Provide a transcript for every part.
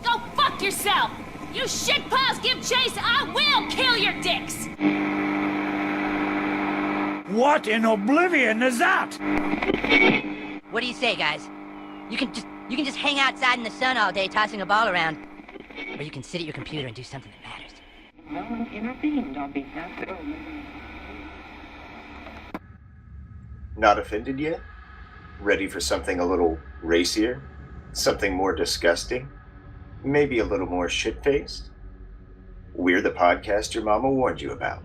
Go fuck yourself! You shitpaws give chase, I will kill your dicks! What in oblivion is that? What do you say, guys? You can just hang outside in the sun all day tossing a ball around. Or you can sit at your computer and do something that matters. No one intervened on behalf of... Not offended yet? Ready for something a little racier? Something more disgusting? Maybe a little more shit-faced? We're the podcast your mama warned you about.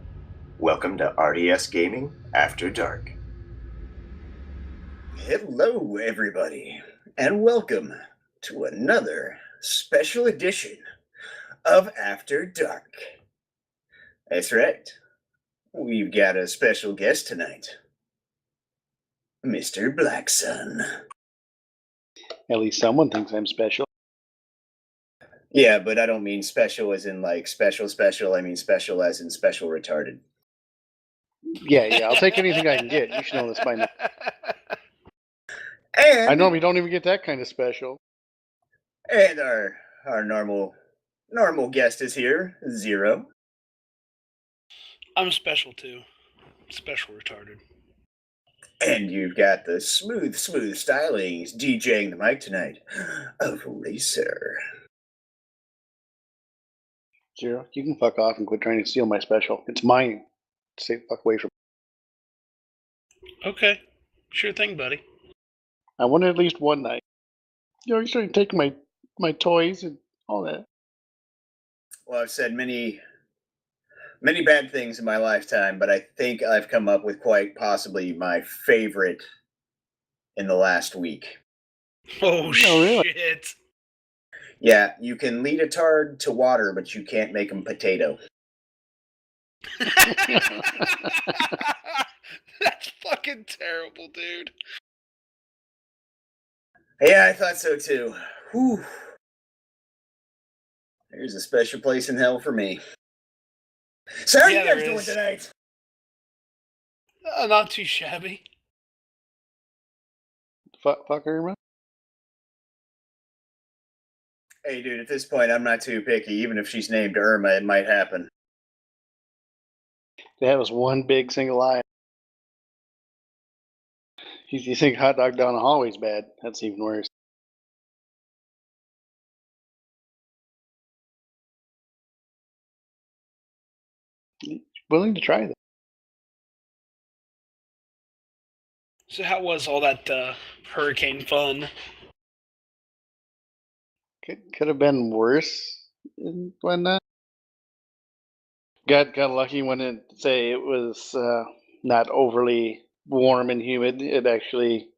Welcome to RDS Gaming After Dark. Hello, everybody, and welcome to another special edition of After Dark. That's right. We've got a special guest tonight, Mr. Blacksun. At least someone thinks I'm special. Yeah, but I don't mean special as in like special. I mean special as in special retarded. Yeah, I'll take anything I can get. You should know this by now. And I normally don't even get that kind of special. And our normal guest is here, Zero. I'm special too. Special retarded. And you've got the smooth stylings DJing the mic tonight of Racer. Zero, you can fuck off and quit trying to steal my special. It's mine. Stay the fuck away from me. Okay. Sure thing, buddy. I won it at least one night. You're starting to take my toys and all that. Well, I've said many bad things in my lifetime, but I think I've come up with quite possibly my favorite in the last week. Oh, really? Shit. Yeah, you can lead a tard to water, but you can't make him potato. That's fucking terrible, dude. Yeah, I thought so too. Whew. There's a special place in hell for me. So how are you guys doing tonight? Not too shabby. Fuck Irma? Hey, dude, at this point, I'm not too picky. Even if she's named Irma, it might happen. That was one big single eye. You think hot dog down the hallway's bad? That's even worse. Willing to try that. So how was all that hurricane fun? Could have been worse and whatnot. Got lucky when it was not overly warm and humid. It actually,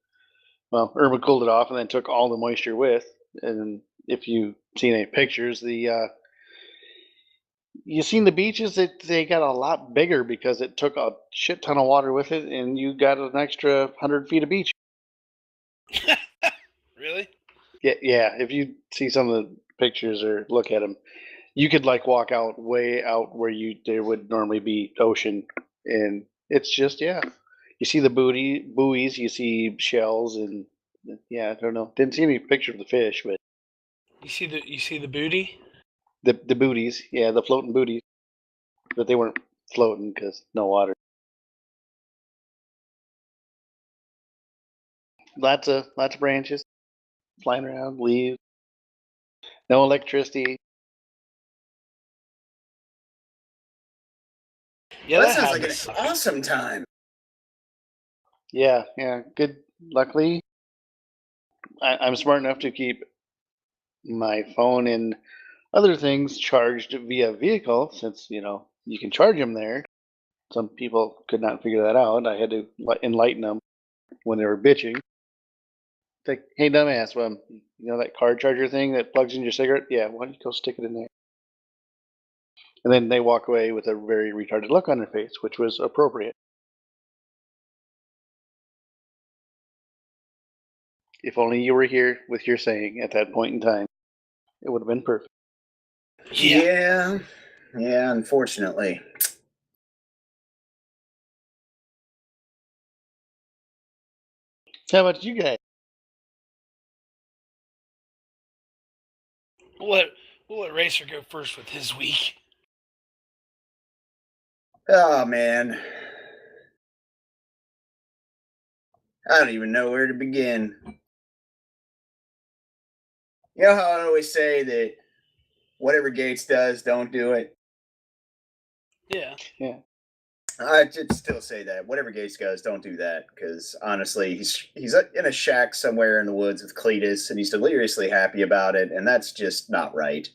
Irma cooled it off and then took all the moisture with. And if you've seen any pictures, you seen the beaches, they got a lot bigger because it took a shit ton of water with it, and you got an extra 100 feet of beach. Really? Yeah. If you see some of the pictures or look at them, you could like walk way out where there would normally be ocean, and it's just you see the buoys, you see shells, and I don't know. Didn't see any picture of the fish, but You see the booty? the booties, the floating booties, but they weren't floating because no water. Lots of branches flying around, leaves, no electricity. Yeah, that sounds like an awesome time. Yeah, good. Luckily, I'm smart enough to keep my phone and other things charged via vehicle, since you can charge them there. Some people could not figure that out. I had to enlighten them when they were bitching. It's like, hey, dumbass, that car charger thing that plugs in your cigarette? Yeah, why don't you go stick it in there? And then they walk away with a very retarded look on their face, which was appropriate. If only you were here with your saying at that point in time, it would have been perfect. Yeah, unfortunately. How about you guys? We'll let Racer go first with his week. Oh man, I don't even know where to begin. You know how I always say that whatever Gates does, don't do it. Yeah. Yeah. I should still say that whatever Gates does, don't do that, because honestly, he's in a shack somewhere in the woods with Cletus, and he's deliriously happy about it, and that's just not right.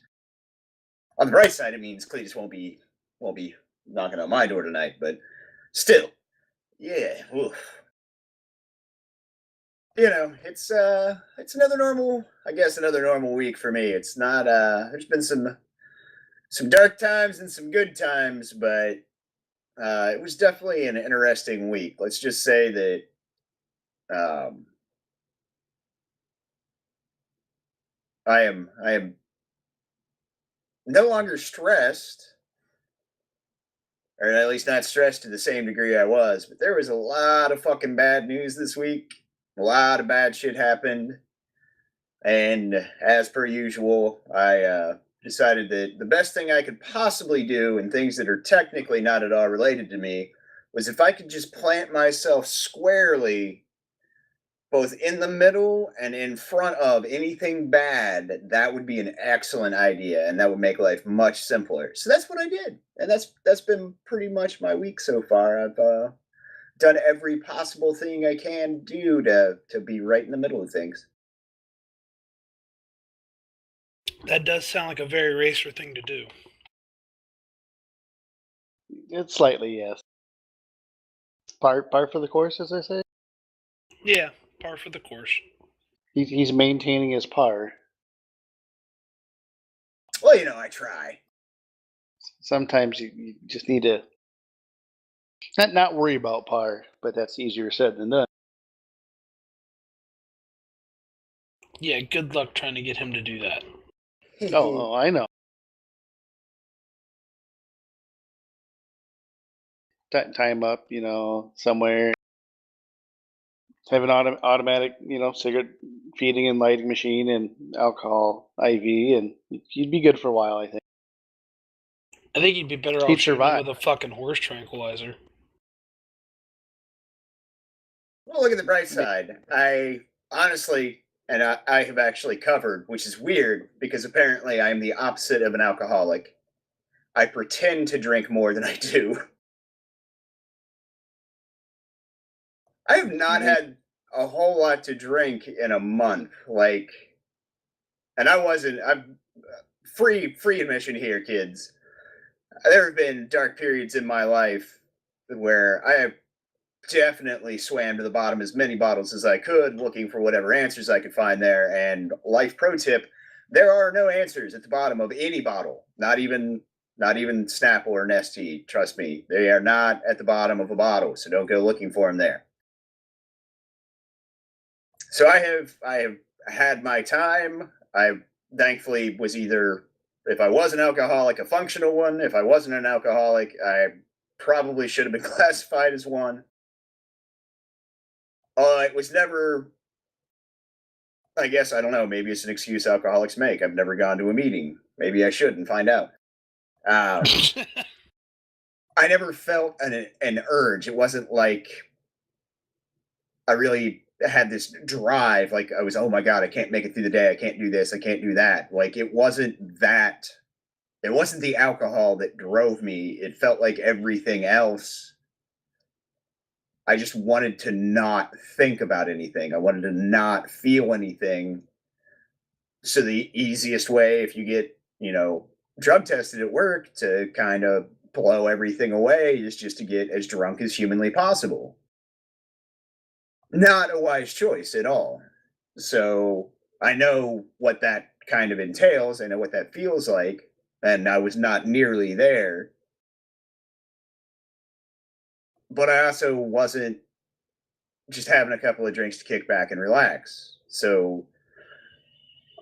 On the bright side, it means Cletus won't be knocking on my door tonight, but still, yeah. Oof. You know, it's another normal, I guess, another normal week for me. It's not. There's been some dark times and some good times, but it was definitely an interesting week. Let's just say that I am no longer stressed, or at least not stressed to the same degree I was. But there was a lot of fucking bad news this week. A lot of bad shit happened, and as per usual, I decided that the best thing I could possibly do, and things that are technically not at all related to me, was if I could just plant myself squarely both in the middle and in front of anything bad, that would be an excellent idea, and that would make life much simpler. So that's what I did, and that's been pretty much my week so far. I've done every possible thing I can do to be right in the middle of things. That does sound like a very Racer thing to do. It's slightly, yes. Par for the course, as I say. Yeah, par for the course. He's maintaining his par. Well, I try. Sometimes you just need to not worry about par, but that's easier said than done. Yeah, good luck trying to get him to do that. Oh, I know. Tie him up, somewhere. Have an automatic, cigarette feeding and lighting machine and alcohol IV, and you'd be good for a while, I think. I think he'd be better off He'd shooting him survive. with a fucking horse tranquilizer. Well, look at the bright side. I honestly, and I have actually covered, which is weird because apparently I am the opposite of an alcoholic. I pretend to drink more than I do. I have not had a whole lot to drink in a month. And I'm free admission here, kids. There have been dark periods in my life where I have definitely swam to the bottom as many bottles as I could, looking for whatever answers I could find there. And life pro tip: there are no answers at the bottom of any bottle. Not even Snapple or Nestea. Trust me, they are not at the bottom of a bottle. So don't go looking for them there. So I have had my time. I thankfully was either, if I was an alcoholic, a functional one. If I wasn't an alcoholic, I probably should have been classified as one. It was never, I guess, I don't know, maybe it's an excuse alcoholics make. I've never gone to a meeting. Maybe I should and find out. I never felt an urge. It wasn't like I really had this drive, like I was, oh my God, I can't make it through the day. I can't do this. I can't do that. Like it wasn't the alcohol that drove me. It felt like everything else. I just wanted to not think about anything. I wanted to not feel anything. So the easiest way, if you get, drug tested at work to kind of blow everything away, is just to get as drunk as humanly possible. Not a wise choice at all. So I know what that kind of entails. I know what that feels like. And I was not nearly there. But I also wasn't just having a couple of drinks to kick back and relax. So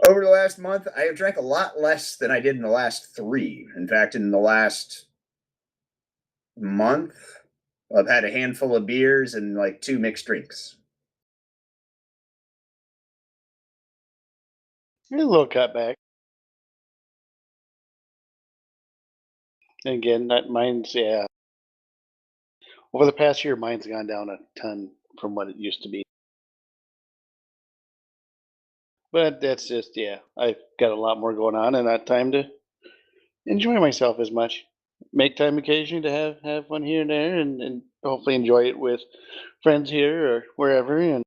over the last month, I have drank a lot less than I did in the last 3. In fact, in the last month, I've had a handful of beers and like 2 mixed drinks. A little cutback. And again, mine's, yeah. Over the past year, mine's gone down a ton from what it used to be. But that's just, yeah, I've got a lot more going on and not time to enjoy myself as much. Make time occasionally to have fun here and there, and hopefully enjoy it with friends here or wherever, and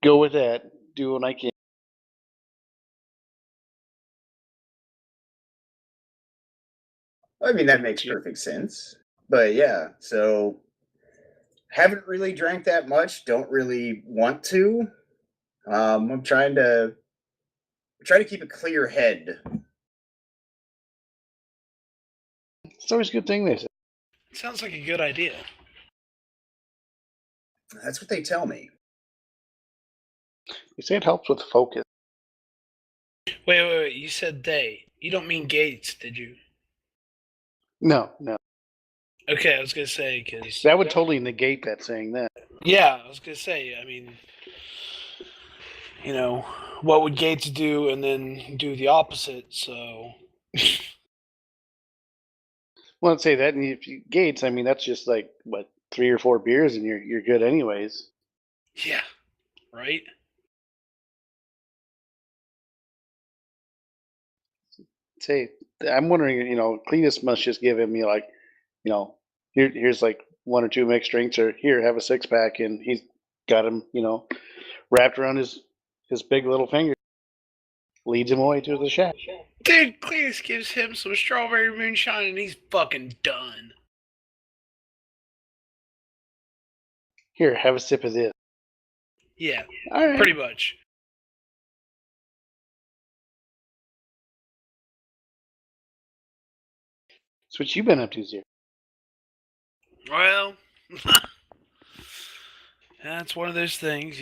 go with that. Do what I can. I mean, that makes perfect sense. But yeah, so haven't really drank that much. Don't really want to. I'm try to keep a clear head. It's always a good thing, they say. Sounds like a good idea. That's what they tell me. They say it helps with focus. Wait. You said they. You don't mean Gates, did you? No. Okay, I was gonna say because That would totally negate that saying that. yeah, I was gonna say. I mean, what would Gates do and then do the opposite? So Well, I'd say that, and if you, Gates, I mean, that's just like what 3 or 4 beers, and you're good anyways. yeah, right. Say, I'm wondering, Cletus must just give him, like, here's like 1 or 2 mixed drinks, or here, have a 6-pack, and he's got him, wrapped around his big little finger, leads him away to the shack. Dude, Cletus gives him some strawberry moonshine and he's fucking done. Here, have a sip of this. Yeah, All right. pretty much. That's what you've been up to, Zero. Well, that's one of those things,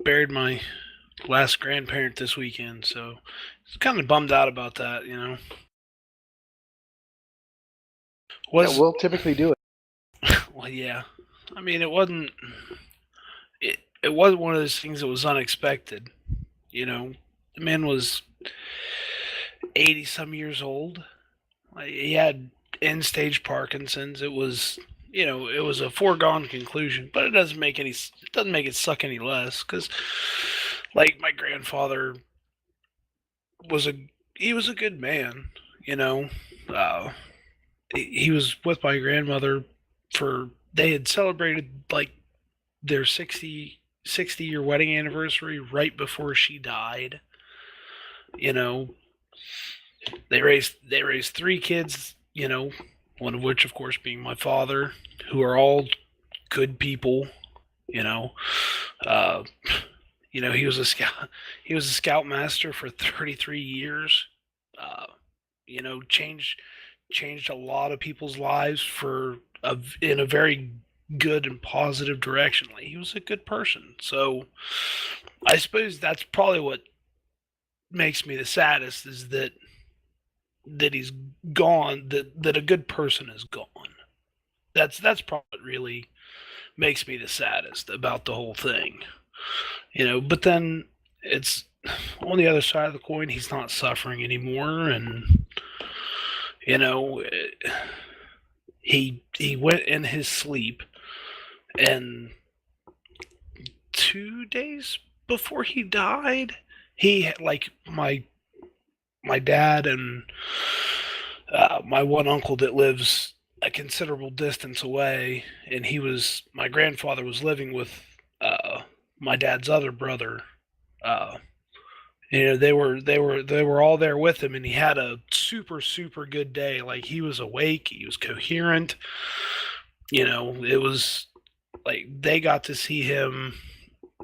buried my last grandparent this weekend, so it's kind of bummed out about that, We'll typically do it. Well, yeah. I mean, it wasn't one of those things that was unexpected. The man was 80 some years old. He had end stage Parkinson's. It was a foregone conclusion, but it doesn't make it suck any less, because like my grandfather was a good man. He was with my grandmother they had celebrated like their 60-year wedding anniversary right before she died. They raised 3 kids, one of which of course being my father, who are all good people. He was a scoutmaster for 33 years. Changed a lot of people's lives in a very good and positive direction. Like, he was a good person. So I suppose that's probably what makes me the saddest, is that he's gone, that a good person is gone. That's probably what really makes me the saddest about the whole thing. But then it's on the other side of the coin, he's not suffering anymore, and he went in his sleep, and 2 days before he died, he, like, my dad and my one uncle that lives a considerable distance away, and my grandfather was living with my dad's other brother. They were all there with him, and he had a super, super good day. Like, he was awake, he was coherent. It was like they got to see him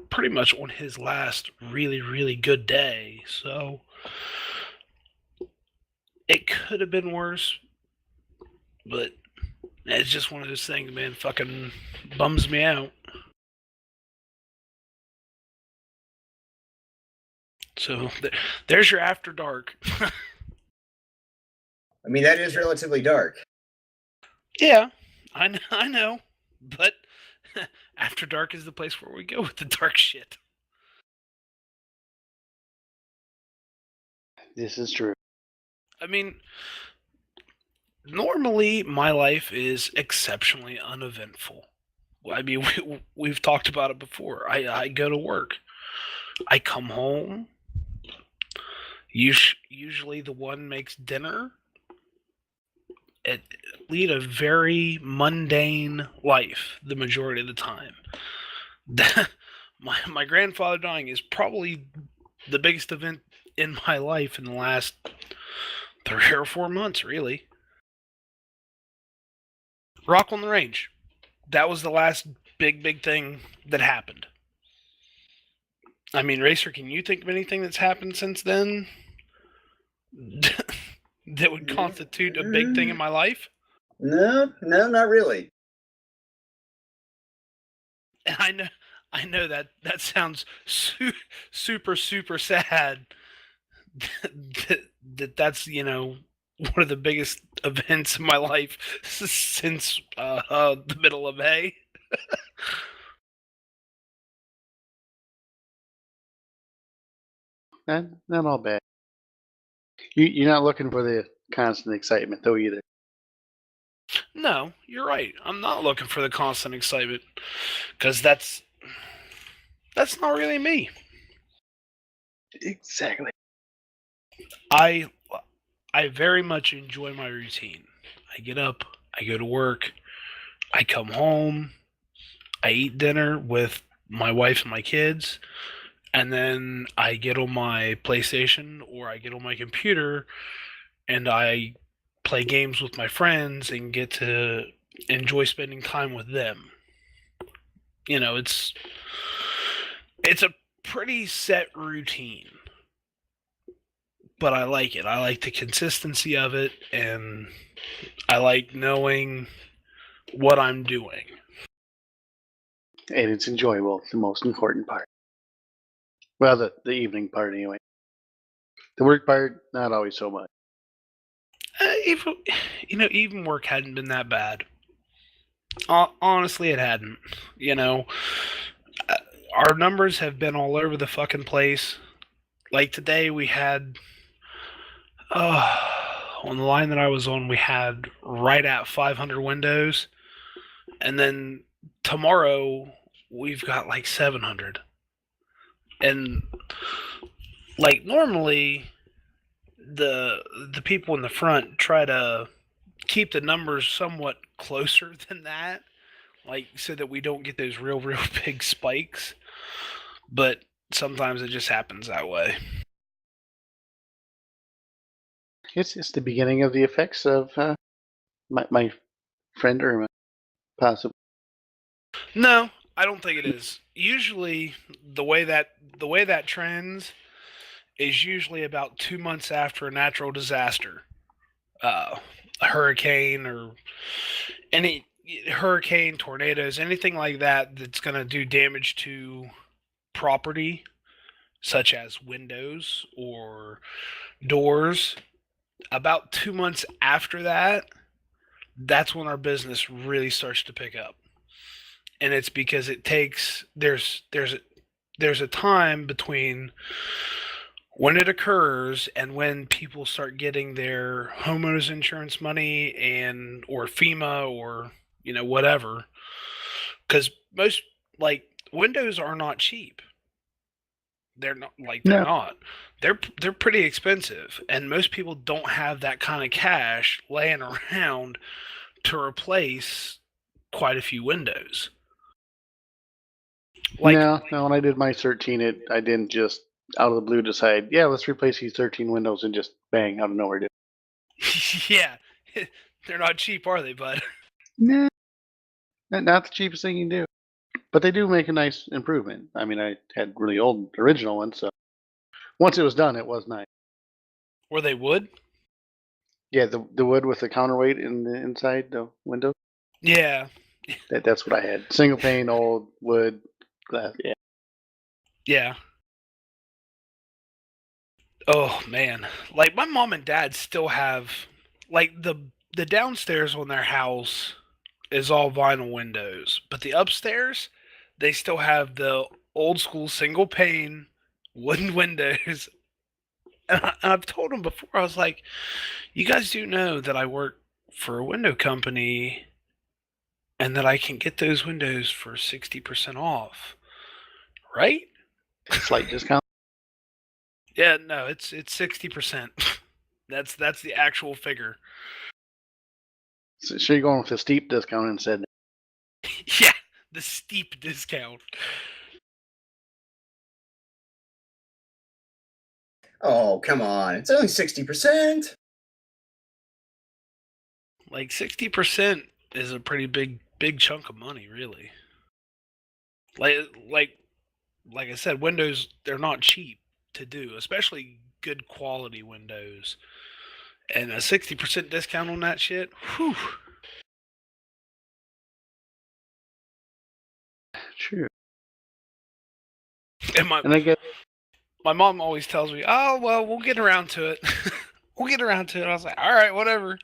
pretty much on his last really, really good day. So it could have been worse, but it's just one of those things, man. Fucking bums me out. So there's your After Dark. I mean, that is relatively dark. Yeah, I know, but After Dark is the place where we go with the dark shit. This is true. I mean, normally my life is exceptionally uneventful. I mean, we've talked about it before. I go to work. I come home. Usually the one makes dinner. It lead a very mundane life the majority of the time. My grandfather dying is probably the biggest event in my life in the last 3 or 4 months, really. Rock on the Range. That was the last big thing that happened. I mean, Racer, can you think of anything that's happened since then that would constitute a big thing in my life? No, not really. And I know that sounds super sad. That's one of the biggest events in my life since the middle of May. Not all bad. You're not looking for the constant excitement though either. No, you're right. I'm not looking for the constant excitement because that's not really me. Exactly. I very much enjoy my routine. I get up, I go to work, I come home, I eat dinner with my wife and my kids, and then I get on my PlayStation or I get on my computer and I play games with my friends and get to enjoy spending time with them. It's a pretty set routine. But I like it. I like the consistency of it, and I like knowing what I'm doing. And it's enjoyable, the most important part. Well, the evening part anyway. The work part, not always so much. Even work hadn't been that bad. Honestly, it hadn't. Our numbers have been all over the fucking place. Like today, we had on the line that I was on, we had right at 500 windows, and then tomorrow we've got like 700. And like normally, the people in the front try to keep the numbers somewhat closer than that, like so that we don't get those real big spikes. But sometimes it just happens that way. It's the beginning of the effects of my friend Irma, possibly. No, I don't think it is. Usually, the way that trends is usually about 2 months after a natural disaster, a hurricane or any hurricane, tornadoes, anything like that that's going to do damage to property, such as windows or doors. About 2 months after that, that's when our business really starts to pick up. And it's because it takes there's a time between when it occurs and when people start getting their homeowners insurance money and or FEMA or whatever, because most like windows are not cheap. They're not No. not. They're pretty expensive, and most people don't have that kind of cash laying around to replace quite a few windows. No, when I did my 13, I didn't just out of the blue decide, yeah, let's replace these 13 windows and just bang out of nowhere. Yeah, they're not cheap, are they, bud? Nah, not the cheapest thing you can do. But they do make a nice improvement. I mean, I had really old original ones, so once it was done, it was nice. Were they wood? Yeah, the wood with the counterweight in the inside the window. Yeah. That's what I had. Single pane, old wood, glass. Yeah. Yeah. Oh man, like my mom and dad still have like the downstairs on their house is all vinyl windows, but the upstairs they still have the old school single pane wooden windows. And I've told them before, I was like, you guys do know that I work for a window company and that I can get those windows for 60% off, right? Slight discount. Yeah, no, it's 60%. That's the actual figure. So you're going with a steep discount instead. Yeah, the steep discount. Oh, come on. It's only 60%. Like 60% is a pretty big chunk of money, really. Like I said, windows, they're not cheap to do, especially good quality windows. And a 60% discount on that shit, whew. True. And And I guess my mom always tells me, oh, well, we'll get around to it. We'll get around to it. I was like, all right, whatever.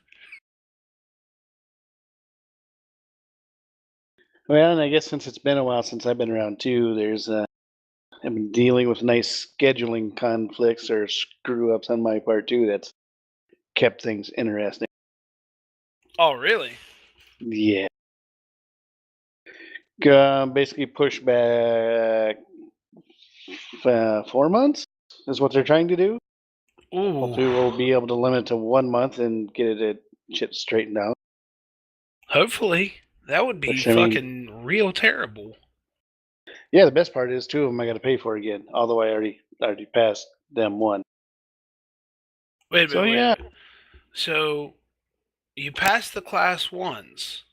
well, and I guess since it's been a while since I've been around too, I've been dealing with nice scheduling conflicts or screw ups on my part too. That's kept things interesting. Oh, really? Yeah. Basically push back 4 months is what they're trying to do. Ooh. Hopefully, we'll be able to limit to 1 month and get it shit straightened out. Hopefully. That would be Which, I mean, fucking real terrible. yeah, the best part is 2 of them I got to pay for again. Although I already passed them one. Wait a minute, So wait a yeah, minute. So you passed the class once,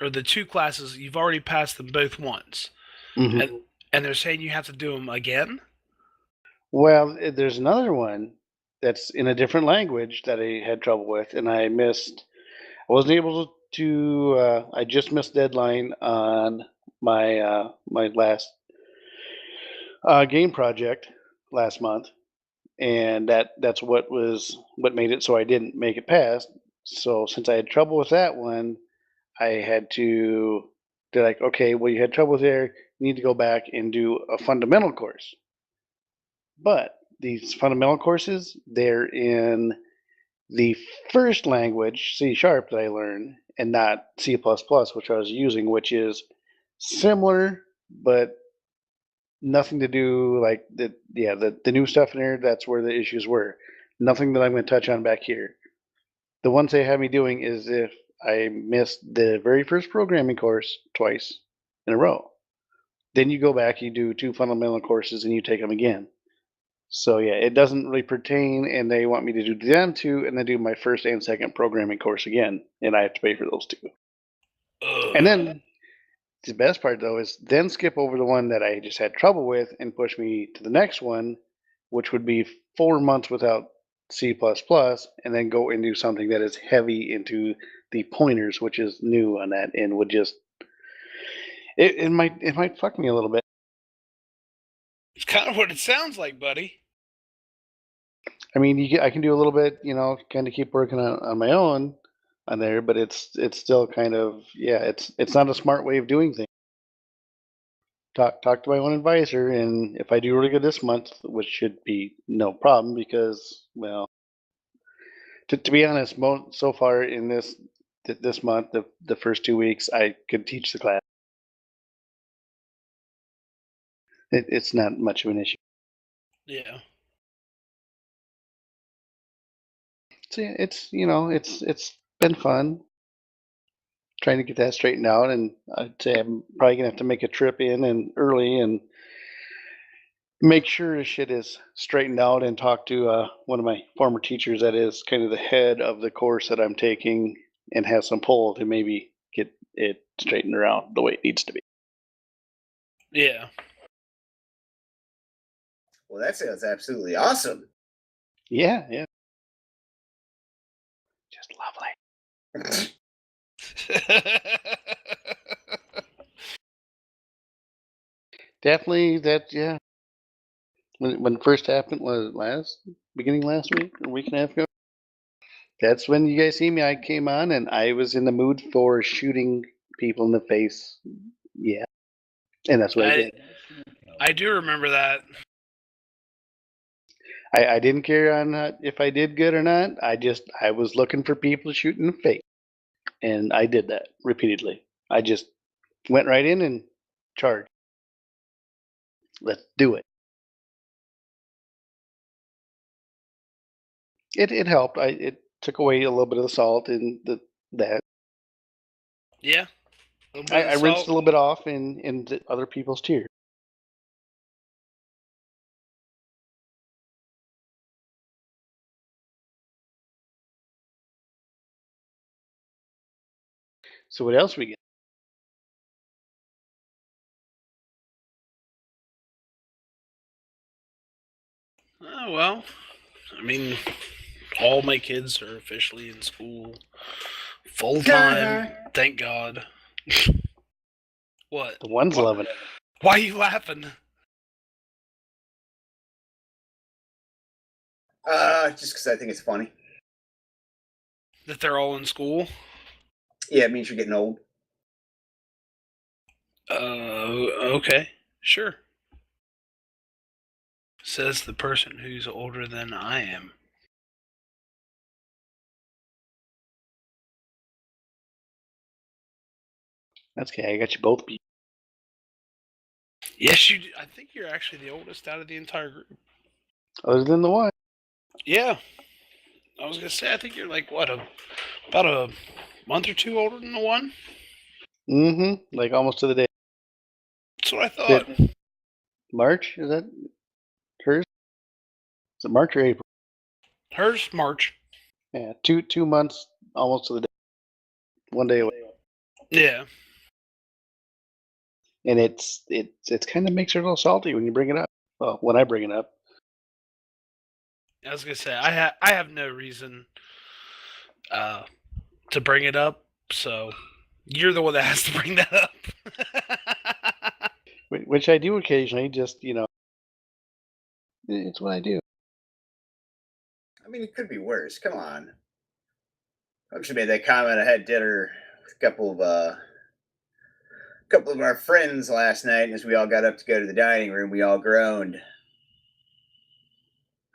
or the 2 classes, you've already passed them both once. mhm. And they're saying you have to do them again? Well, there's another one that's in a different language that I had trouble with, and I missed. I wasn't able to. I just missed deadline on my last game project last month, and that's what made it so I didn't make it past. So since I had trouble with that one, I had to. They're like, okay, well, you had trouble there. You need to go back and do a fundamental course. But these fundamental courses, they're in the first language, C sharp, that I learned, and not C++, which I was using, which is similar, but nothing to do like the new stuff in there. That's where the issues were. Nothing that I'm going to touch on back here. The ones they have me doing is if I missed the very first programming course twice in a row. Then you go back, you do 2 fundamental courses, and you take them again. So yeah, it doesn't really pertain, and they want me to do them 2 and then do my first and second programming course again, and I have to pay for those 2. Ugh. And then the best part though is then skip over the one that I just had trouble with and push me to the next one, which would be 4 months without C++, and then go and do something that is heavy into the pointers, which is new on that, and would just it might fuck me a little bit. It's kind of what it sounds like, buddy. I mean, I can do a little bit, kind of keep working on my own on there, but it's still kind of it's not a smart way of doing things. Talk to my own advisor, and if I do really good this month, which should be no problem, because well, to be honest, so far in this month, the first 2 weeks, I could teach the class. It's not much of an issue. Yeah. So yeah, it's been fun trying to get that straightened out, and I'd say I'm probably gonna have to make a trip in and early and make sure this shit is straightened out and talk to one of my former teachers that is kind of the head of the course that I'm taking and have some pull to maybe get it straightened around the way it needs to be. Yeah. Well, that sounds absolutely awesome. Yeah, yeah. Just lovely. Definitely that, yeah. When it first happened, was it beginning last week or a week and a half ago? That's when you guys see me. I came on and I was in the mood for shooting people in the face. Yeah. And that's what I did. I do remember that. I didn't care on if I did good or not. I was looking for people to shoot in the face, and I did that repeatedly. I just went right in and charged. Let's do it. It helped. It took away a little bit of the salt and that. Yeah. A little bit I of rinsed salt. a little bit off in other people's tears. So what else we get? Oh, well, I mean, all my kids are officially in school full time. Thank God. What? The one's What? loving it. Why are you laughing? Just because I think it's funny. That they're all in school? Yeah, it means you're getting old. Okay. Sure. Says the person who's older than I am. That's okay. I got you both beat. Yes, you do. I think you're actually the oldest out of the entire group. Other than the one. Yeah. I was going to say, I think you're like, what, about a month or two older than the one? Mm-hmm. Like almost to the day. That's what I thought. March? Is that hers? Is it March or April? Hers, March. Yeah, 2 months almost to the day. 1 day away. Yeah. And it's kind of makes her a little salty when you bring it up. Well, when I bring it up. I was going to say, I have no reason to bring it up, so you're the one that has to bring that up. Which I do occasionally, just, it's what I do. I mean, it could be worse. Come on. I actually made that comment. I had dinner with a couple of our friends last night, and as we all got up to go to the dining room, we all groaned.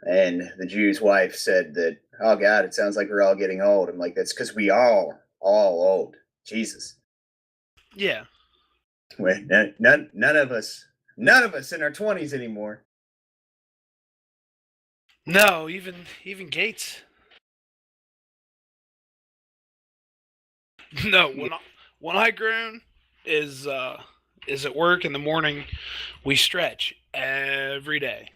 And the Jew's wife said that, oh God, it sounds like we're all getting old. I'm like, that's because we all old. Jesus. Yeah. Wait, none of us in our 20s anymore. No, even Gates. No, when I grown is at work in the morning, we stretch every day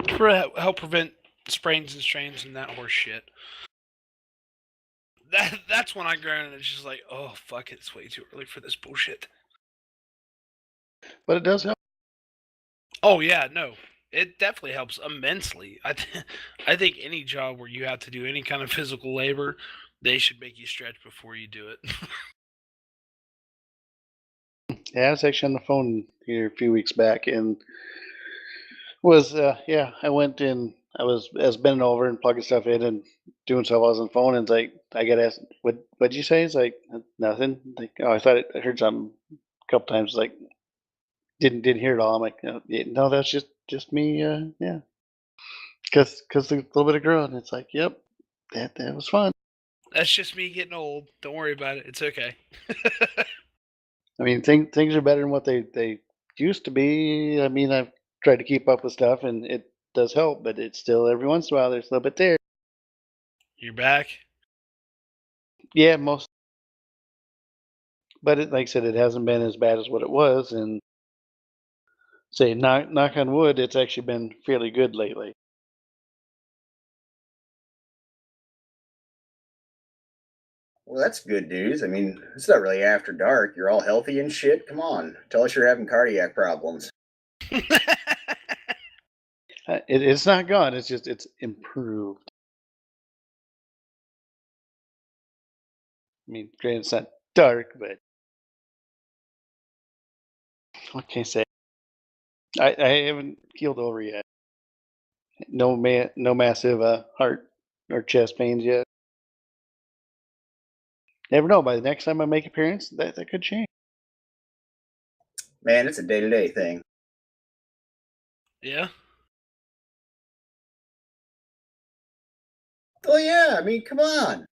to help prevent sprains and strains and that horse shit. That's when I grown and it's just like, oh fuck, it's way too early for this bullshit. But it does help. Oh yeah, no, it definitely helps immensely. I think any job where you have to do any kind of physical labor, they should make you stretch before you do it. Yeah, I was actually on the phone here a few weeks back and was I went in. I was bending over and plugging stuff in and doing stuff. I was on the phone and it's like I got asked, what'd you say? It's like nothing. Like, oh, I heard something a couple times. Like didn't hear it all. I'm like, no, that's just me. Yeah, because a little bit of growing. It's like, yep, that was fun. That's just me getting old. Don't worry about it. It's okay. I mean, things are better than what they used to be. I mean, I've tried to keep up with stuff, and it does help, but it's still every once in a while there's a little bit there. You're back. Yeah, most, but like I said, it hasn't been as bad as what it was, and say knock on wood, it's actually been fairly good lately. Well, that's good news. I mean, it's not really after dark. You're all healthy and shit. Come on. Tell us you're having cardiac problems. It's not gone. It's improved. I mean, granted, it's not dark, but what can I say? I haven't keeled over yet. No massive heart or chest pains yet. Never know. By the next time I make appearance, that could change. Man, it's a day-to-day thing. Yeah. Well, yeah, I mean, come on.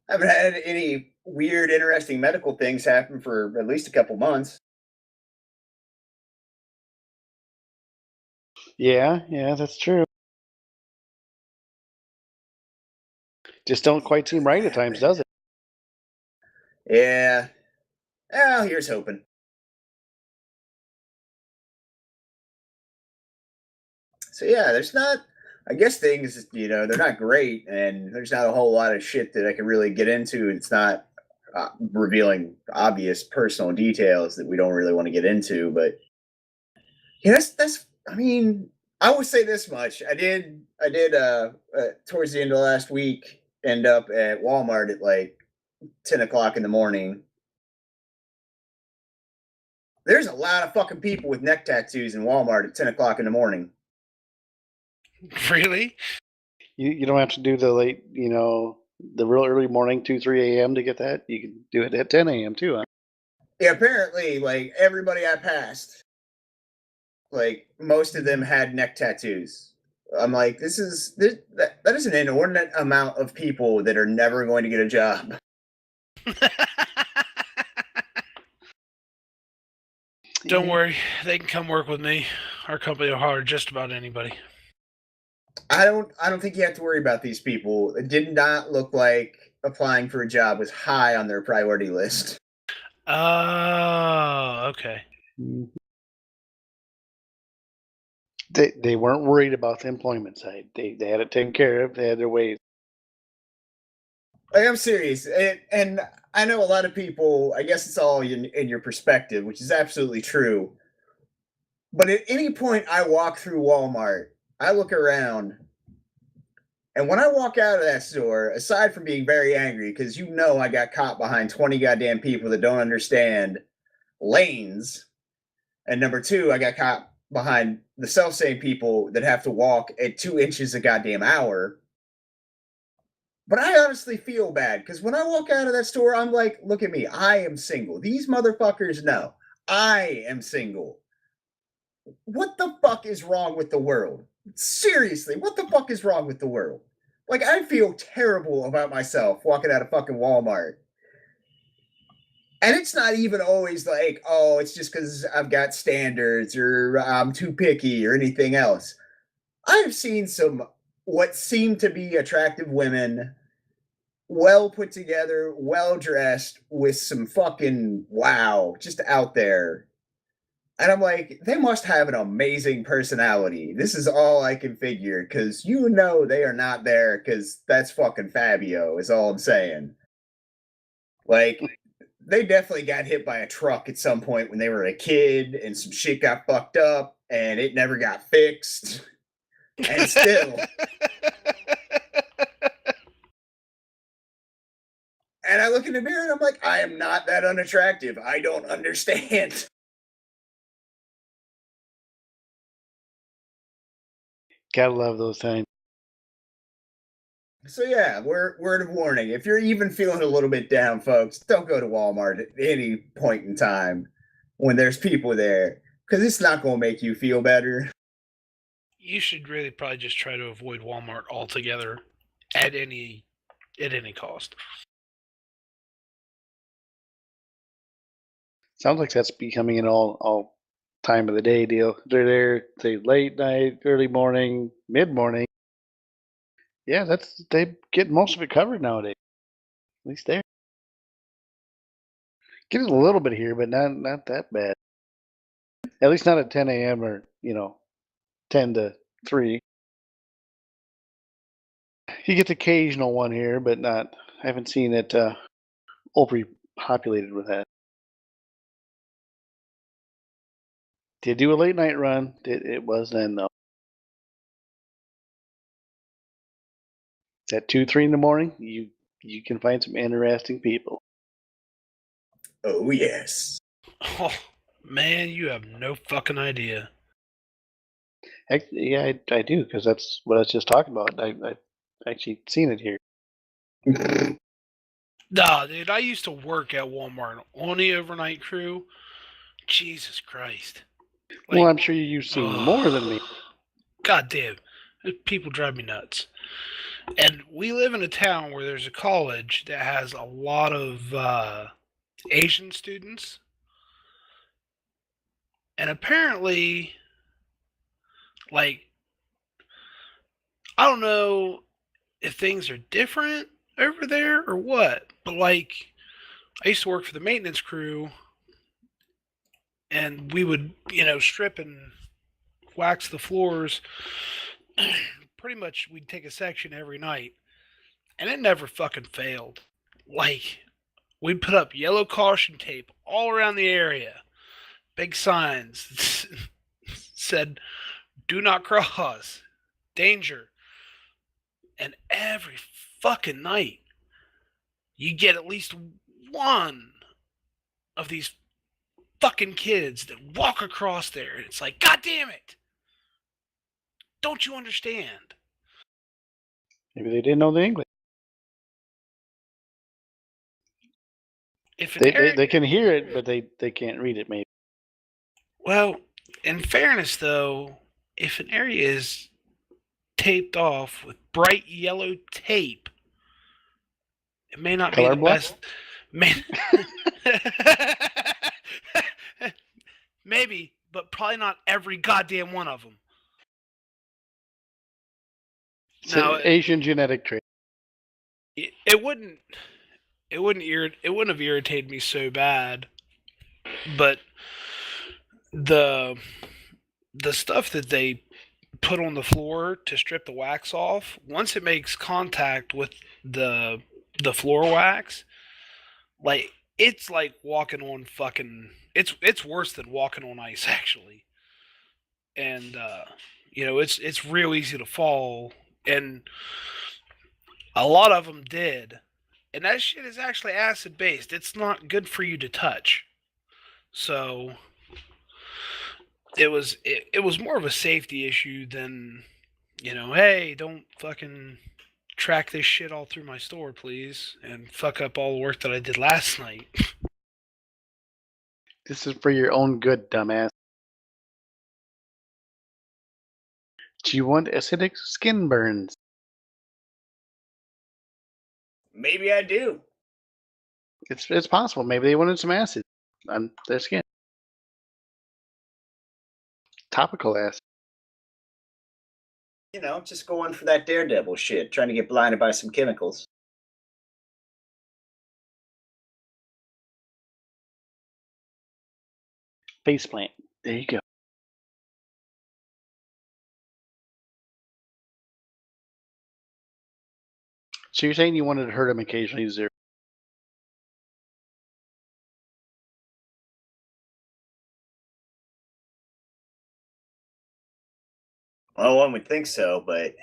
I haven't had any weird, interesting medical things happen for at least a couple months. Yeah, that's true. Just don't quite seem right at times, does it? Yeah. Well, here's hoping. So yeah, there's not. I guess things, they're not great, and there's not a whole lot of shit that I can really get into. It's not revealing obvious personal details that we don't really want to get into. But yeah, that's. I mean, I would say this much. I did. Towards the end of last week, end up at Walmart at like 10 o'clock in the morning. There's a lot of fucking people with neck tattoos in Walmart at 10 o'clock in the morning. Really? You don't have to do the late, the real early morning, 2, 3 a.m. to get that. You can do it at 10 a.m. too, huh? Yeah, apparently, like everybody I passed, like most of them had neck tattoos. I'm like, that is an inordinate amount of people that are never going to get a job. Don't worry, they can come work with me. Our company will hire just about anybody. I don't think you have to worry about these people. It did not look like applying for a job was high on their priority list. Oh, okay. They weren't worried about the employment side. They had it taken care of. They had their ways. Like, I'm serious, and I know a lot of people. I guess it's all in your perspective, which is absolutely true. But at any point I walk through Walmart, I look around, and when I walk out of that store, aside from being very angry, because I got caught behind 20 goddamn people that don't understand lanes, and number two, I got caught behind the self-same people that have to walk at 2 inches a goddamn hour. But I honestly feel bad, because when I walk out of that store, I'm like, look at me, I am single. These motherfuckers know I am single. What the fuck is wrong with the world? Seriously, what the fuck is wrong with the world? Like, I feel terrible about myself walking out of fucking Walmart. And it's not even always like, oh, it's just because I've got standards or I'm too picky or anything else. I've seen some what seem to be attractive women, well put together, well dressed, with some fucking wow, just out there. And I'm like, they must have an amazing personality. This is all I can figure, because they are not there because that's fucking Fabio, is all I'm saying. Like, they definitely got hit by a truck at some point when they were a kid, and some shit got fucked up, and it never got fixed. And still. And I look in the mirror and I'm like, I am not that unattractive. I don't understand. Gotta love those times. So yeah, word of warning. If you're even feeling a little bit down, folks, don't go to Walmart at any point in time when there's people there, because it's not going to make you feel better. You should really probably just try to avoid Walmart altogether at any cost. Sounds like that's becoming an all time of the day deal. They're there, say late night, early morning, mid morning. Yeah, they get most of it covered nowadays. At least there. Get it a little bit here, but not that bad. At least not at 10 a.m. or 10 to 3. You get the occasional one here, but not. I haven't seen it overpopulated with that. Did do a late night run. It was then though. At 2, 3 in the morning, you can find some interesting people. Oh yes. Oh man, you have no fucking idea. Yeah, I do, because that's what I was just talking about. I've actually seen it here. Nah, dude, I used to work at Walmart on the overnight crew. Jesus Christ. Well, I'm sure you've seen more than me. God damn. People drive me nuts. And we live in a town where there's a college that has a lot of Asian students. And apparently, like, I don't know if things are different over there or what, but like, I used to work for the maintenance crew, and we would, strip and wax the floors. Pretty much, we'd take a section every night, and it never fucking failed. Like, we'd put up yellow caution tape all around the area, big signs said, "Do not cross, danger." And every fucking night, you get at least one of these fucking kids that walk across there, and it's like, God damn it! Don't you understand? Maybe they didn't know the English. If an They can hear it, but they can't read it, maybe. Well, in fairness, though, if an area is taped off with bright yellow tape, it may not Color be the block? best. Maybe, but probably not every goddamn one of them. It's Now, an Asian genetic trait. it wouldn't have irritated me so bad, but the stuff that they put on the floor to strip the wax off, once it makes contact with the floor wax, like, it's like walking on fucking, it's worse than walking on ice, actually. And it's real easy to fall, and a lot of them did. And that shit is actually acid based. It's not good for you to touch. So it was more of a safety issue than, hey, don't fucking track this shit all through my store, please, and fuck up all the work that I did last night. This is for your own good, dumbass. Do you want acidic skin burns? Maybe I do. It's possible. Maybe they wanted some acid on their skin. Topical acid. Just going for that daredevil shit, trying to get blinded by some chemicals. Faceplant. There you go. So you're saying you wanted to hurt him occasionally, Zero? Well, one would think so, but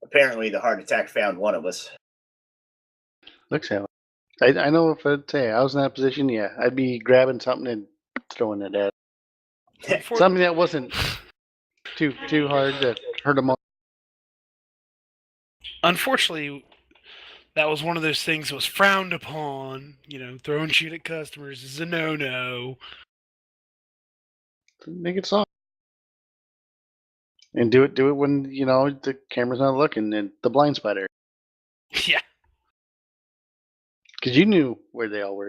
apparently the heart attack found one of us. Looks that way. I know if I'd say I was in that position, yeah, I'd be grabbing something and throwing it at something that wasn't too hard to hurt him. Unfortunately, that was one of those things that was frowned upon. Throwing shit at customers is a no-no. Make it soft. And do it when, the camera's not looking and the blind spot area. Yeah. Because you knew where they all were.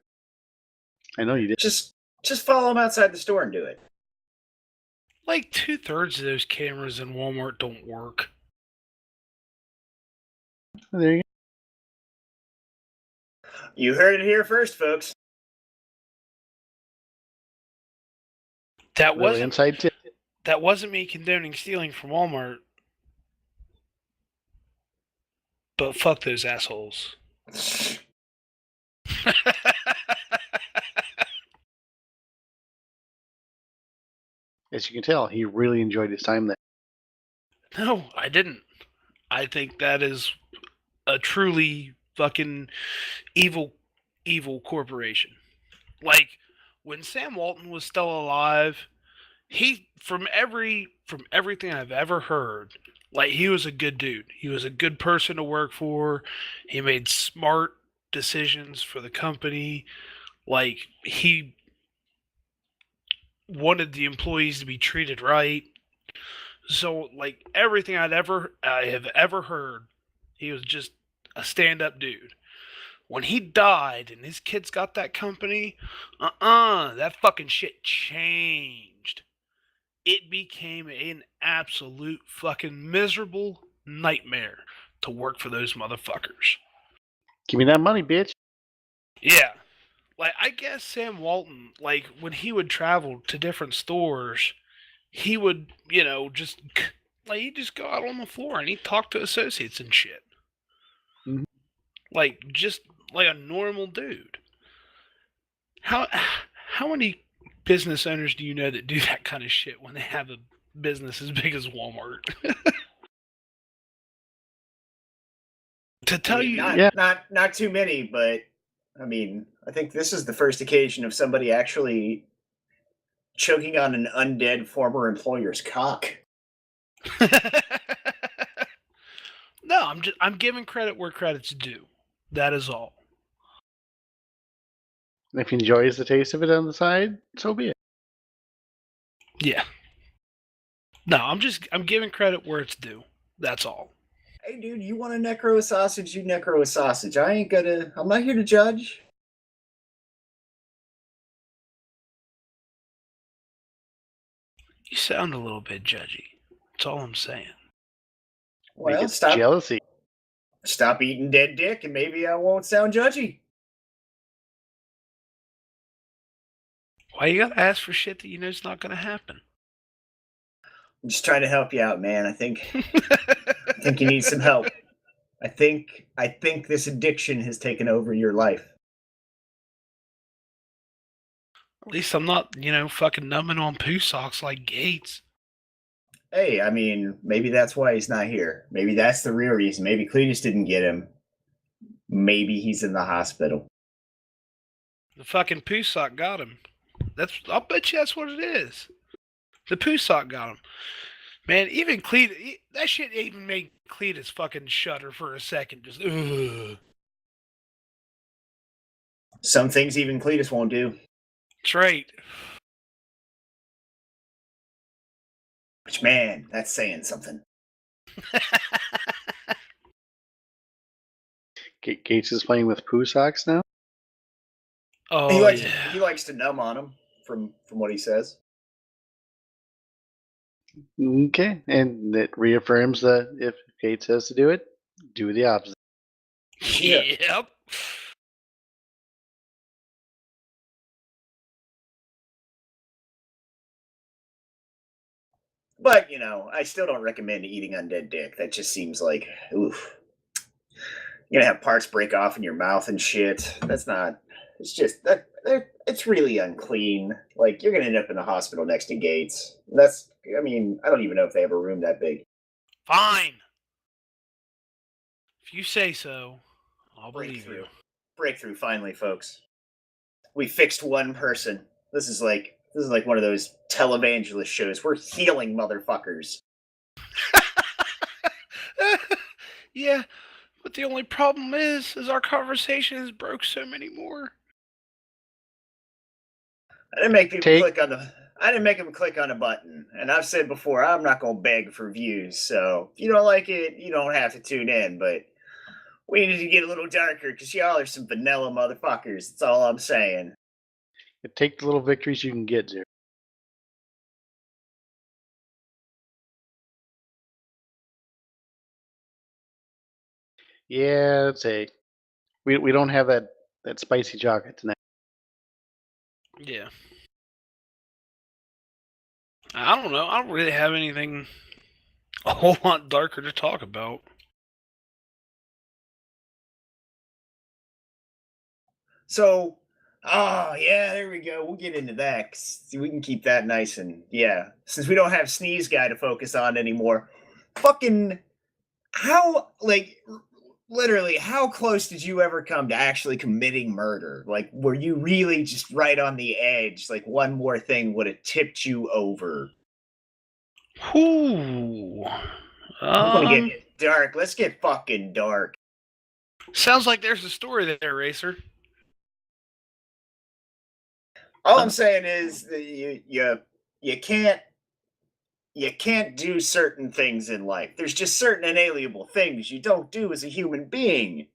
I know you did. Just follow them outside the store and do it. Like 2/3 of those cameras in Walmart don't work. There you go. You heard it here first, folks. That Little wasn't inside tip. That wasn't me condoning stealing from Walmart. But fuck those assholes. As you can tell, he really enjoyed his time there. No, I didn't. I think that is a truly fucking evil corporation. Like, when Sam Walton was still alive, he, from everything I've ever heard, like, he was a good dude. He was a good person to work for. He made smart decisions for the company. Like, he wanted the employees to be treated right. So, like, everything I have ever heard, he was just a stand-up dude. When he died and his kids got that company, that fucking shit changed. It became an absolute fucking miserable nightmare to work for those motherfuckers. Give me that money, bitch. Yeah. Like, I guess Sam Walton, like, when he would travel to different stores, he would, just, like, he'd just go out on the floor and he'd talk to associates and shit. Mhm. Like, just like a normal dude. How many business owners do you know that do that kind of shit when they have a business as big as Walmart? To tell you, not too many, but I mean, I think this is the first occasion of somebody actually choking on an undead former employer's cock. No, I'm giving credit where credit's due. That is all. If he enjoys the taste of it on the side, so be it. Yeah. No, I'm giving credit where it's due. That's all. Hey, dude, you want to necro a sausage? You necro a sausage. I'm not here to judge. You sound a little bit judgy. That's all I'm saying. Well, Maybe it's stop. jealousy. Stop eating dead dick, and maybe I won't sound judgy. Why you gotta ask for shit that you know is not gonna happen? I'm just trying to help you out, man. I think you need some help. I think this addiction has taken over your life. At least I'm not, fucking numbing on poo socks like Gates. Hey, I mean, maybe that's why he's not here. Maybe that's the real reason. Maybe Cletus didn't get him. Maybe he's in the hospital. The fucking poo sock got him. I'll bet you that's what it is. The poo sock got him. Man, even Cletus, that shit even made Cletus fucking shudder for a second. Just, ugh. Some things even Cletus won't do. That's right. Which, man, that's saying something. Gates is playing with poo socks now? Oh, he likes to numb on them, from what he says. Okay, and it reaffirms that if Gates has to do it, do the opposite. Yeah. Yep. But, I still don't recommend eating undead dick. That just seems like, oof. You're gonna have parts break off in your mouth and shit. That's not, it's just, it's really unclean. Like, you're gonna end up in the hospital next to Gates. I don't even know if they have a room that big. Fine. If you say so, I'll believe you. Breakthrough, finally, folks. We fixed one person. This is like one of those televangelist shows. We're healing motherfuckers. Yeah, but the only problem is our conversation has broke so many more. I didn't make people click on the. I didn't make them click on a button. And I've said before, I'm not gonna beg for views. So if you don't like it, you don't have to tune in. But we need to get a little darker because y'all are some vanilla motherfuckers. That's all I'm saying. Take the little victories you can get, Zero. Yeah, let's say we don't have that spicy chocolate tonight. Yeah. I don't know. I don't really have anything a whole lot darker to talk about. So, there we go. We'll get into that. We can keep that nice and, since we don't have Sneeze Guy to focus on anymore. Fucking, literally, how close did you ever come to actually committing murder? Like, were you really just right on the edge? Like, one more thing would have tipped you over. Ooh. I'm gonna get dark. Let's get fucking dark. Sounds like there's a story there, Racer. All I'm saying is that you you can't do certain things in life. There's just certain inalienable things you don't do as a human being.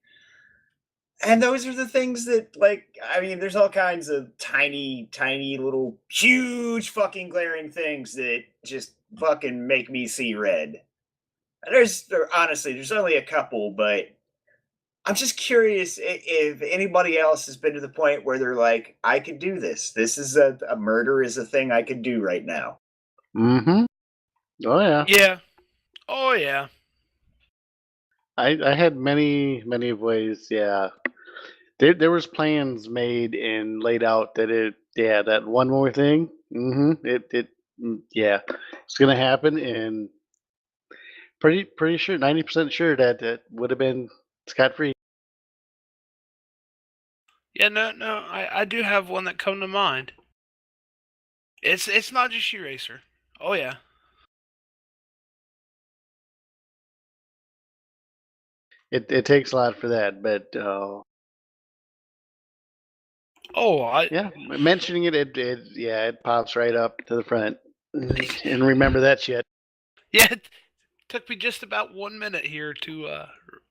And those are the things that, like, I mean, there's all kinds of tiny, tiny little, huge fucking glaring things that just fucking make me see red. Honestly, there's only a couple, but I'm just curious if anybody else has been to the point where they're like, I could do this. This is a murder is a thing I could do right now. Mm-hmm. Oh yeah. Yeah. Oh yeah. I had many ways. Yeah. There was plans made and laid out that one more thing. Yeah, it's gonna happen, and pretty sure 90% sure that would have been scot free. Yeah, no, I do have one that come to mind. It's not just you, Racer. Oh yeah. It takes a lot for that, but Oh, yeah, mentioning it pops right up to the front, and remember that shit. yeah. It took me just about 1 minute here to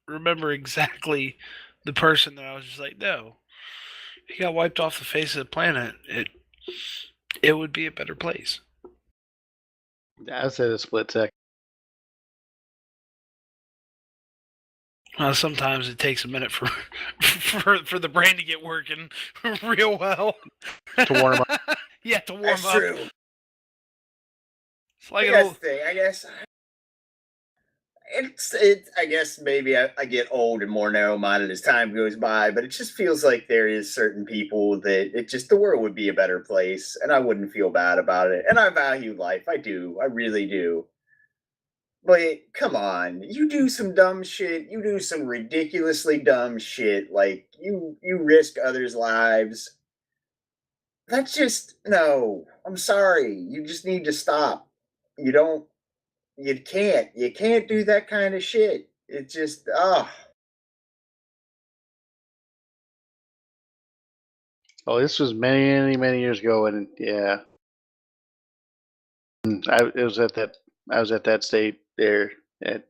remember exactly the person that I was just like, no, he got wiped off the face of the planet. It would be a better place. I said a split second. Sometimes it takes a minute for for the brain to get working real well. To warm up. Yeah, to warm That's up. true. It's like That's the thing. I guess I guess maybe I get old and more narrow-minded as time goes by, but it just feels like there is certain people that the world would be a better place, and I wouldn't feel bad about it. And I value life. I do. I really do. But come on, you do some dumb shit. You do some ridiculously dumb shit. Like you risk others' lives. That's just no. I'm sorry. You just need to stop. You don't. You can't. You can't do that kind of shit. It just Oh, this was many years ago, and yeah, it was at that. I was at that state there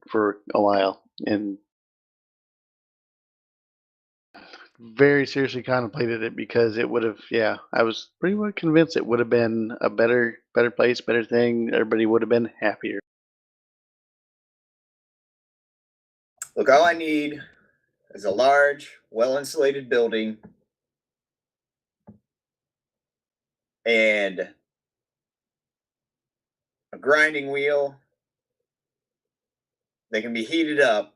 for a while, and very seriously contemplated it because it would have. Yeah, I was pretty much convinced it would have been a better place, better thing. Everybody would have been happier. look. All I need is a large, well-insulated building and a grinding wheel. They can be heated up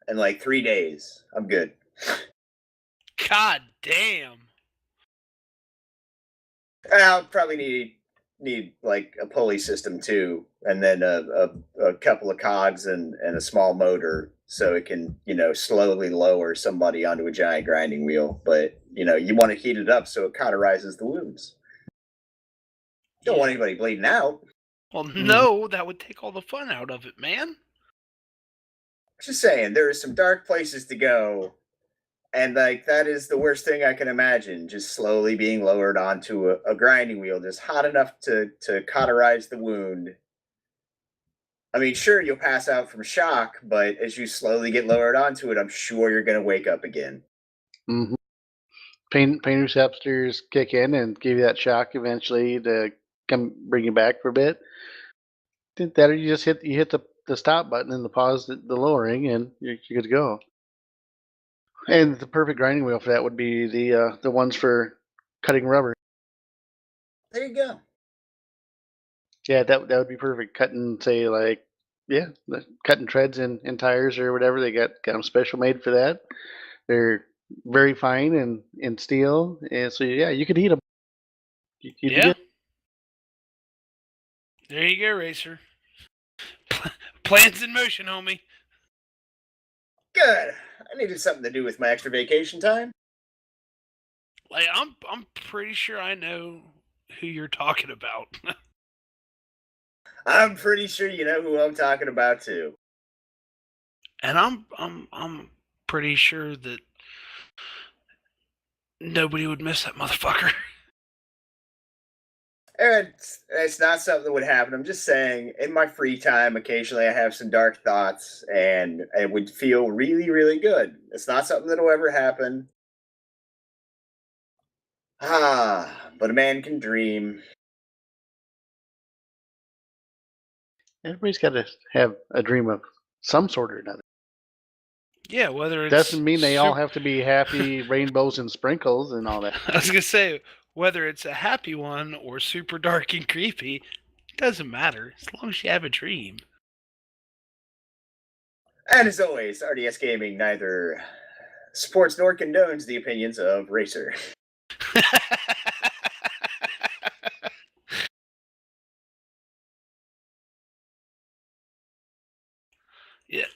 in like 3 days. I'm good. God damn. I'll probably need like a pulley system too, and then a couple of cogs and a small motor so it can slowly lower somebody onto a giant grinding wheel. But you want to heat it up so it cauterizes the wounds. Don't want anybody bleeding out. Well, no, that would take all the fun out of it, man. Just saying, there are some dark places to go. And like that is the worst thing I can imagine, just slowly being lowered onto a grinding wheel, just hot enough to cauterize the wound. I mean, sure, you'll pass out from shock, but as you slowly get lowered onto it, I'm sure you're going to wake up again. Mm-hmm. Pain receptors kick in and give you that shock eventually to come bring you back for a bit. That or you just hit the stop button and the pause, the lowering, and you're good to go. And the perfect grinding wheel for that would be the ones for cutting rubber. There you go. Yeah, that would be perfect. Cutting, say, like, yeah, cutting treads in tires or whatever. They got them special made for that. They're very fine and in steel, and so yeah, you could heat them. Yeah. There you go, Racer. Plans in motion, homie. Good. I needed something to do with my extra vacation time. Like I'm pretty sure I know who you're talking about. I'm pretty sure you know who I'm talking about too. And I'm pretty sure that nobody would miss that motherfucker. It's not something that would happen. I'm just saying, in my free time, occasionally I have some dark thoughts, and it would feel really, really good. It's not something that'll ever happen. But a man can dream. Everybody's got to have a dream of some sort or another. Yeah, whether it's Doesn't mean they all have to be happy rainbows and sprinkles and all that. I was gonna say, whether it's a happy one or super dark and creepy, it doesn't matter as long as you have a dream. And as always, RDS Gaming neither supports nor condones the opinions of Racer. Yeah,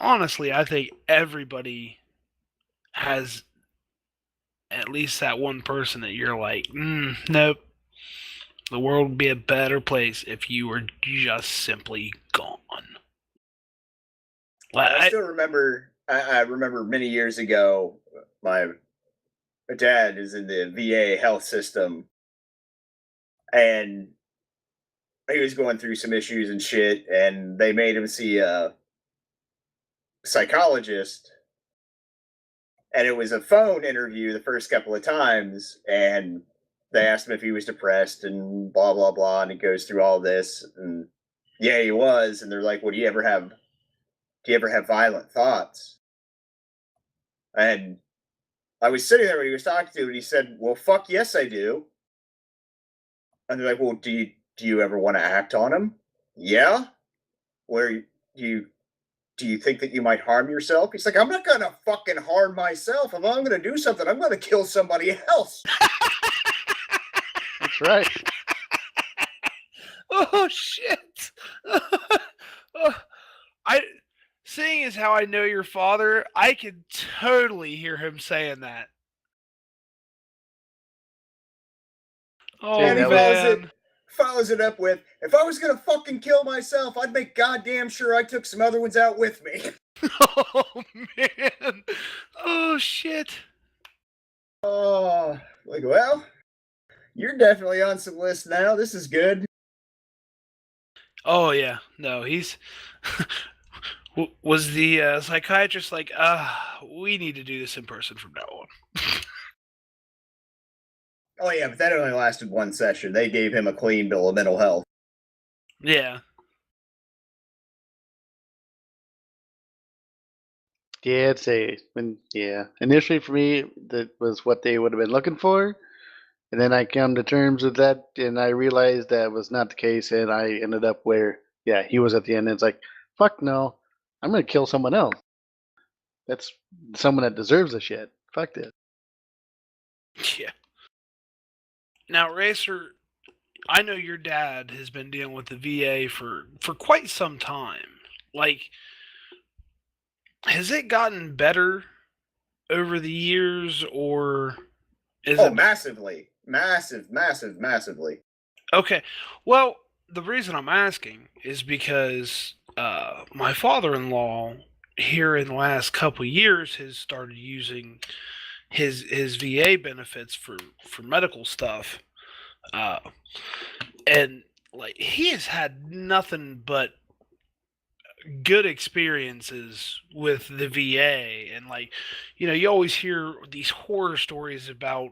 honestly, I think everybody has at least that one person that you're like, nope, the world would be a better place if you were just simply gone. I still remember. I remember many years ago, my dad is in the VA health system, and he was going through some issues and shit, and they made him see a psychologist, and it was a phone interview the first couple of times, and they asked him if he was depressed and blah blah blah, and he goes through all this, and yeah, he was, and they're like, "Well, do you ever have violent thoughts?" And I was sitting there when he was talking to, and he said, "Well, fuck yes, I do." And they're like, "Well, do you ever want to act on them?" "Yeah." "Where do you think that you might harm yourself?" He's like, "I'm not gonna fucking harm myself. If I'm gonna do something, I'm gonna kill somebody else." That's right. Oh shit! Seeing as how I know your father, I can totally hear him saying that. Oh And he man! follows it up with, "If I was gonna fucking kill myself, I'd make goddamn sure I took some other ones out with me." Oh man! Oh shit! Oh, like, well, you're definitely on some lists now. This is good. Oh yeah, no, he's was the psychiatrist like, we need to do this in person from now on. Oh yeah, but that only lasted one session. They gave him a clean bill of mental health. Yeah. Yeah, initially for me, that was what they would have been looking for. And then I come to terms with that, and I realized that was not the case, and I ended up where, yeah, he was at the end. And it's like, fuck no, I'm gonna kill someone else. That's someone that deserves the shit. Fuck this. Yeah. Now, Racer, I know your dad has been dealing with the VA for quite some time. Like, has it gotten better over the years, or is it Massively. Massively. Okay. Well, the reason I'm asking is because my father-in-law here in the last couple years has started using his VA benefits for medical stuff, and like he has had nothing but good experiences with the VA, and like you always hear these horror stories about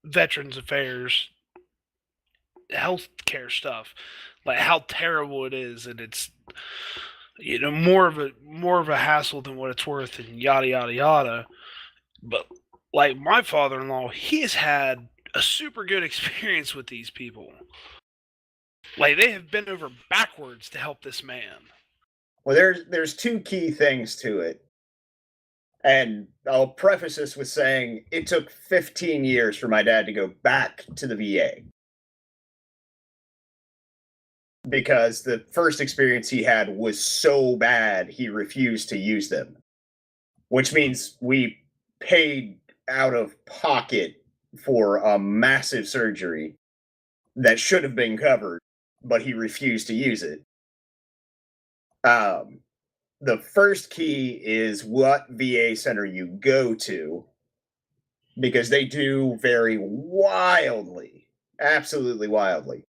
Veterans Affairs healthcare stuff, like how terrible it is, and it's more of a hassle than what it's worth, and yada yada yada. But like my father-in-law, he has had a super good experience with these people. Like they have bent over backwards to help this man. Well, there's two key things to it. And I'll preface this with saying it took 15 years for my dad to go back to the VA. Because the first experience he had was so bad, he refused to use them. Which means we paid out of pocket for a massive surgery that should have been covered, but he refused to use it. The first key is what VA center you go to. because they do vary wildly, absolutely wildly.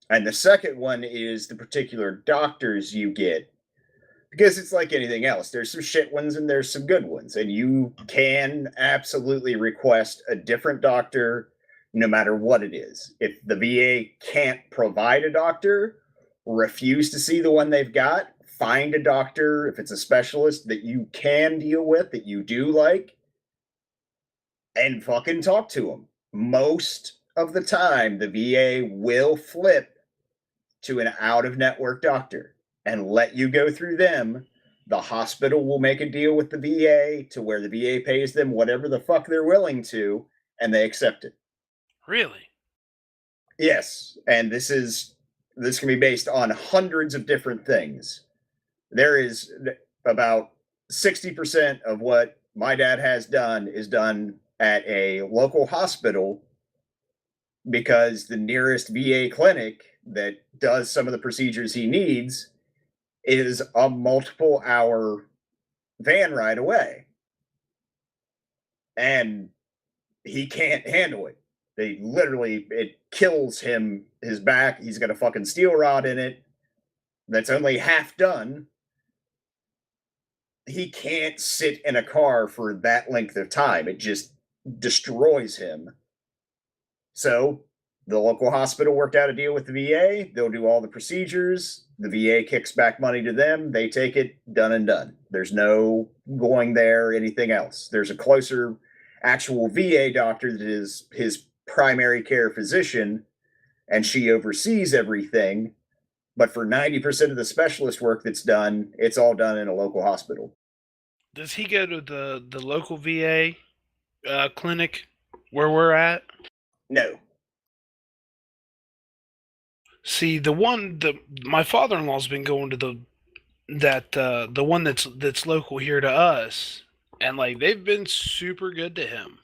And the second one is the particular doctors you get, because it's like anything else. There's some shit ones and there's some good ones, and you can absolutely request a different doctor no matter what it is. If the VA can't provide a doctor, refuse to see the one they've got, find a doctor, if it's a specialist that you can deal with, that you do like, and fucking talk to them. Most of the time, the VA will flip to an out of network doctor and let you go through them. The hospital will make a deal with the VA to where the VA pays them whatever the fuck they're willing to, and they accept it. Really? Yes, and this can be based on hundreds of different things. There is about 60% of what my dad has done is done at a local hospital, because the nearest VA clinic that does some of the procedures he needs is a multiple hour van ride away. And he can't handle it. They literally, it kills him, his back. He's got a fucking steel rod in it that's only half done. He can't sit in a car for that length of time. It just destroys him. So the local hospital worked out a deal with the VA. They'll do all the procedures. The VA kicks back money to them. They take it, done and done. There's no going there, anything else. There's a closer actual VA doctor that is his primary care physician, and she oversees everything. But for 90% of the specialist work that's done, it's all done in a local hospital. Does he go to the local VA clinic where we're at? No. See, my father-in-law's been going to the one that's local here to us, and like they've been super good to him.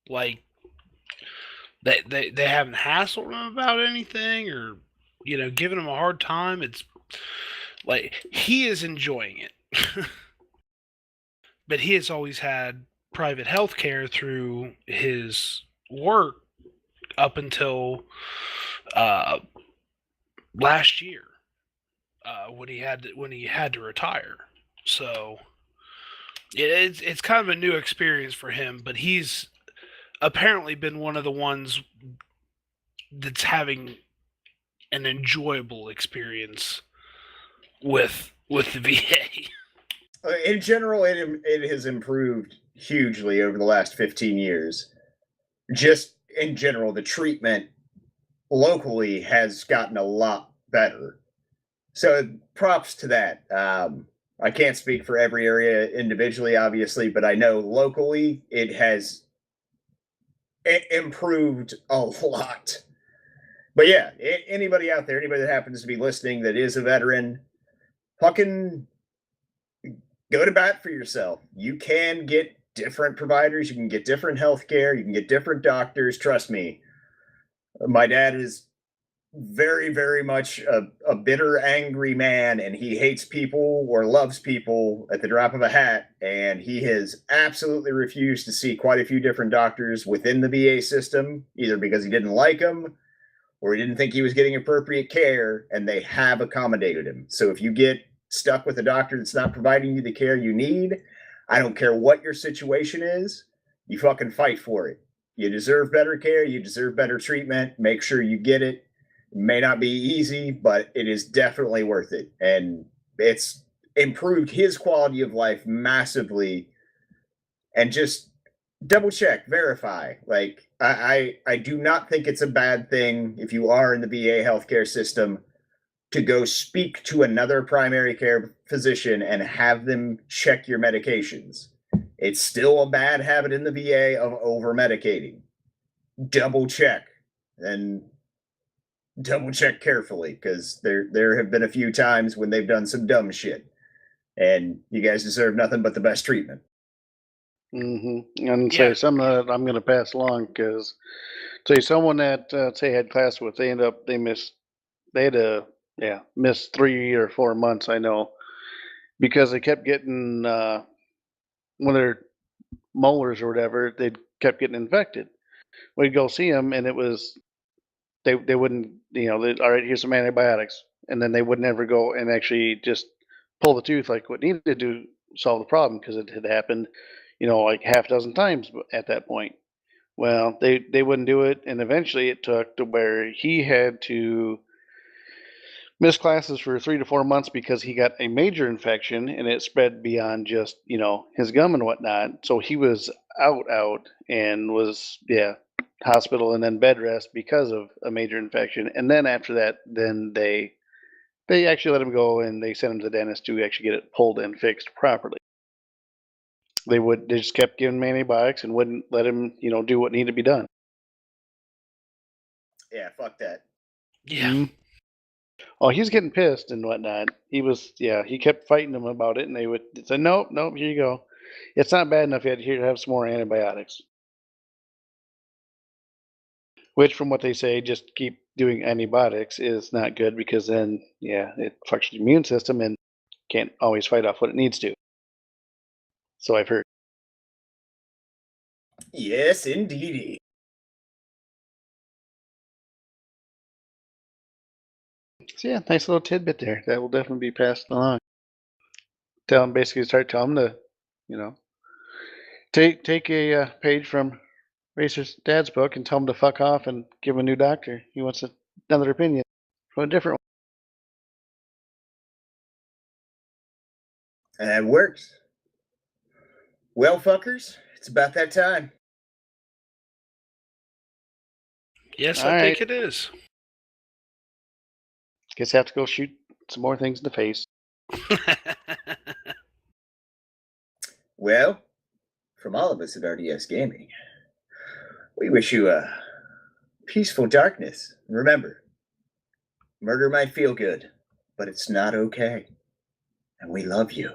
Like they haven't hassled him about anything, or giving him a hard time. It's like he is enjoying it. But he has always had private health care through his work up until last year, when he had to retire. So it's kind of a new experience for him, but he's apparently been one of the ones that's having an enjoyable experience with the VA. In general, it has improved hugely over the last 15 years. Just in general, the treatment locally has gotten a lot better. So props to that. I can't speak for every area individually, obviously, but I know locally it has improved a lot. But yeah, anybody out there, anybody that happens to be listening that is a veteran, fucking go to bat for yourself. You can get different providers, you can get different healthcare, you can get different doctors. Trust me, my dad is very, very much a bitter, angry man, and he hates people or loves people at the drop of a hat. And he has absolutely refused to see quite a few different doctors within the VA system, either because he didn't like them or he didn't think he was getting appropriate care, and they have accommodated him. So if you get stuck with a doctor that's not providing you the care you need, I don't care what your situation is, you fucking fight for it. You deserve better care, you deserve better treatment, make sure you get it. It may not be easy, but it is definitely worth it. And it's improved his quality of life massively. And just double check, verify. Like, I do not think it's a bad thing if you are in the VA healthcare system to go speak to another primary care physician and have them check your medications. It's still a bad habit in the VA of over medicating. Double check, and double check carefully, because there have been a few times when they've done some dumb shit, and you guys deserve nothing but the best treatment. Mm-hmm. And say something that I'm going to pass along, because say someone that say had class with, they had to miss 3 or 4 months, I know, because they kept getting when they're molars or whatever, they kept getting infected. We'd go see them, and it was they wouldn't, all right, here's some antibiotics, and then they would never go and actually just pull the tooth like what needed to solve the problem because it had happened, like half a dozen times at that point. Well, they wouldn't do it, and eventually it took to where he had to miss classes for 3 to 4 months because he got a major infection and it spread beyond just his gum and whatnot. So he was out and was hospital and then bed rest because of a major infection. And then after that, then they actually let him go and they sent him to the dentist to actually get it pulled and fixed properly. They just kept giving him antibiotics and wouldn't let him do what needed to be done. Yeah, fuck that. Yeah. Mm-hmm. Oh, he was getting pissed and whatnot. He kept fighting them about it, and they would say, nope, here you go. It's not bad enough yet. Here, have some more antibiotics. Which, from what they say, just keep doing antibiotics is not good because then, it fucks your immune system and can't always fight off what it needs to. So I've heard. Yes, indeedy. So yeah, nice little tidbit there. That will definitely be passed along. Start telling them to, take a page from Racer's dad's book and tell him to fuck off and give him a new doctor. He wants another opinion from a different And it works. Well, fuckers, it's about that time. Yes, All I right. think it is. Guess I have to go shoot some more things in the face. Well, from all of us at RDS Gaming, we wish you a peaceful darkness. Remember, murder might feel good, but it's not okay. And we love you.